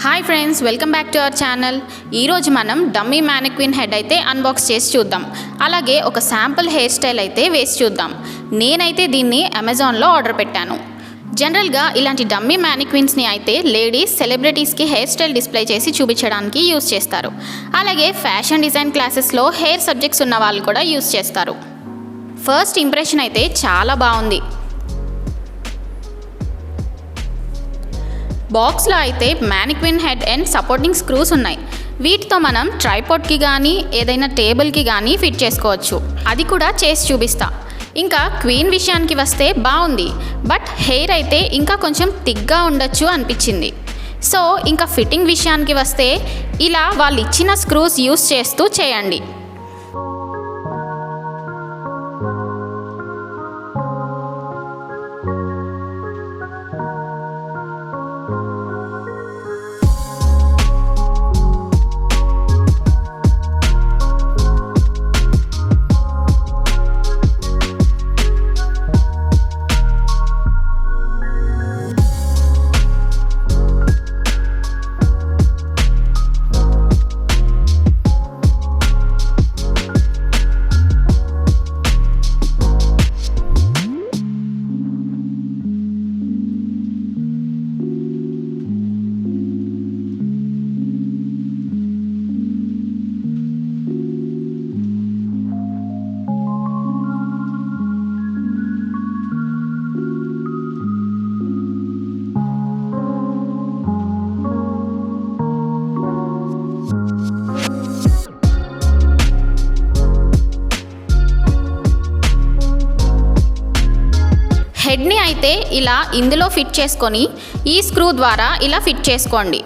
Hi friends, welcome back to our channel. ఈరోజు మనం dummy mannequin head అయితే unbox చేసి చూద్దాం. అలాగే ఒక శాంపుల్ హెయిర్ స్టైల్ అయితే వేసి చూద్దాం. నేనైతే దీన్ని అమెజాన్లో ఆర్డర్ పెట్టాను. జనరల్గా ఇలాంటి డమ్మీ మ్యానిక్విన్స్ని అయితే లేడీస్ సెలబ్రిటీస్కి హెయిర్ స్టైల్ డిస్ప్లే చేసి చూపించడానికి యూస్ చేస్తారు. అలాగే ఫ్యాషన్ డిజైన్ క్లాసెస్లో హెయిర్ సబ్జెక్ట్స్ ఉన్న వాళ్ళు కూడా యూస్ చేస్తారు. ఫస్ట్ ఇంప్రెషన్ అయితే చాలా బాగుంది. బాక్స్లో అయితే mannequin head and supporting screws ఉన్నాయి. వీటితో మనం ట్రైపాడ్కి కానీ ఏదైనా టేబుల్కి కానీ ఫిట్ చేసుకోవచ్చు. అది కూడా చేసి చూపిస్తా. ఇంకా క్వీన్ విషయానికి వస్తే బాగుంది, బట్ హెయిర్ అయితే ఇంకా కొంచెం థిక్గా ఉండొచ్చు అనిపించింది. సో ఇంకా ఫిట్టింగ్ విషయానికి వస్తే ఇలా వాళ్ళు ఇచ్చిన స్క్రూస్ యూస్ చేస్తూ చేయండి. హెడ్ని అయితే ఇలా ఇందులో ఫిట్ చేసుకొని ఈ స్క్రూ ద్వారా ఇలా ఫిట్ చేసుకోండి.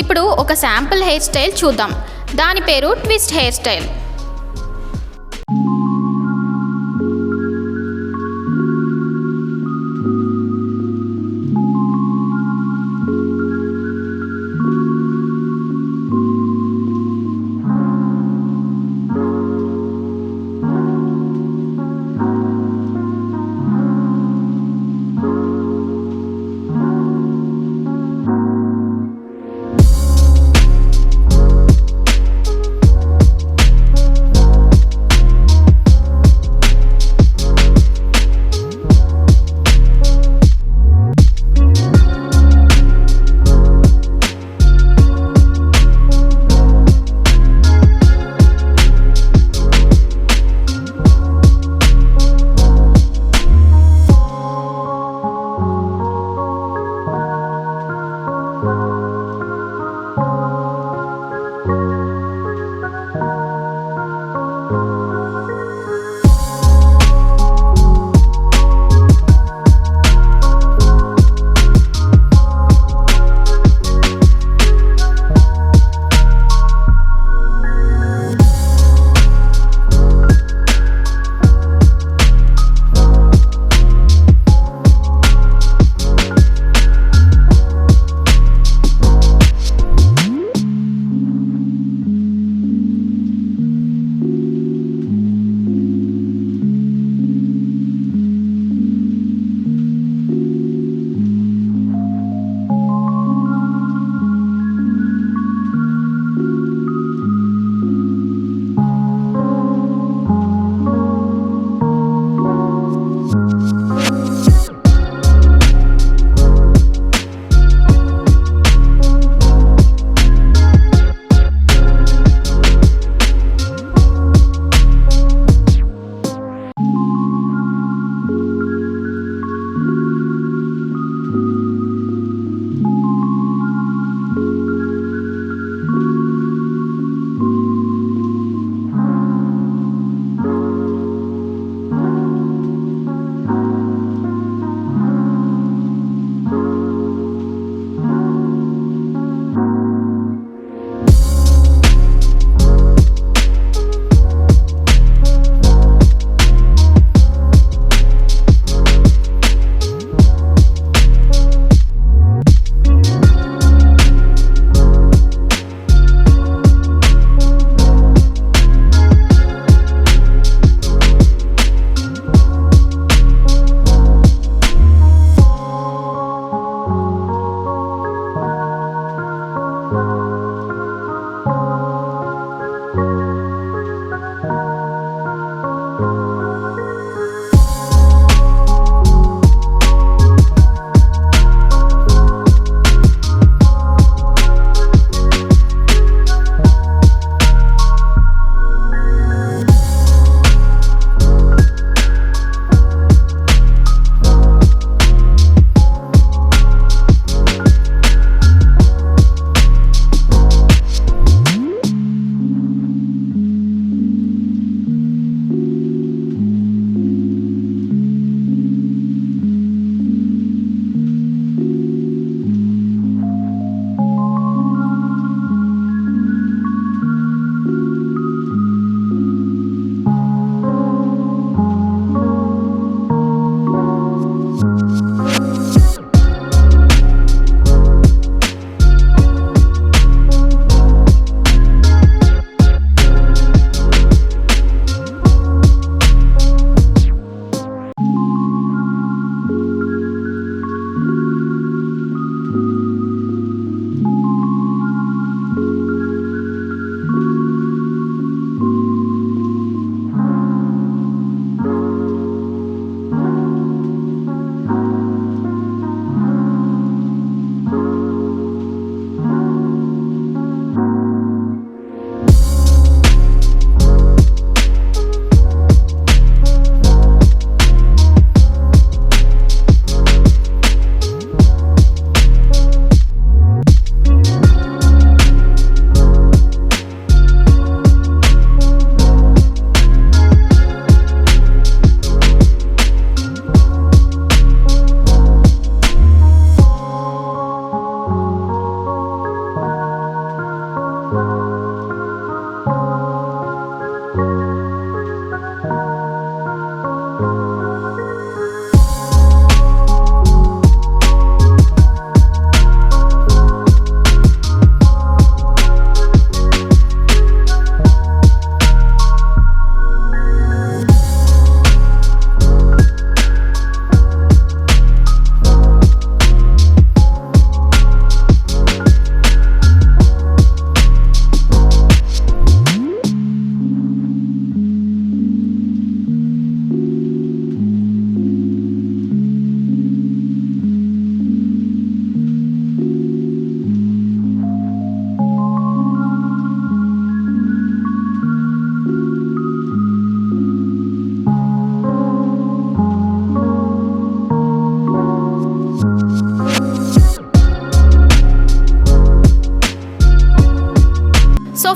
ఇప్పుడు ఒక శాంపుల్ హెయిర్ స్టైల్ చూద్దాం. దాని పేరు ట్విస్ట్ హెయిర్ స్టైల్.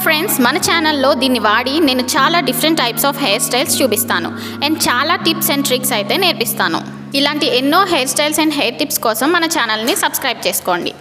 ఫ్రెండ్స్, మన ఛానల్లో దీన్ని వాడి నేను చాలా different types of hair styles చూపిస్తాను అండ్ చాలా టిప్స్ అండ్ ట్రిక్స్ అయితే నేర్పిస్తాను. ఇలాంటి ఎన్నో hair styles and hair tips కోసం మన ఛానల్ని సబ్స్క్రైబ్ చేసుకోండి.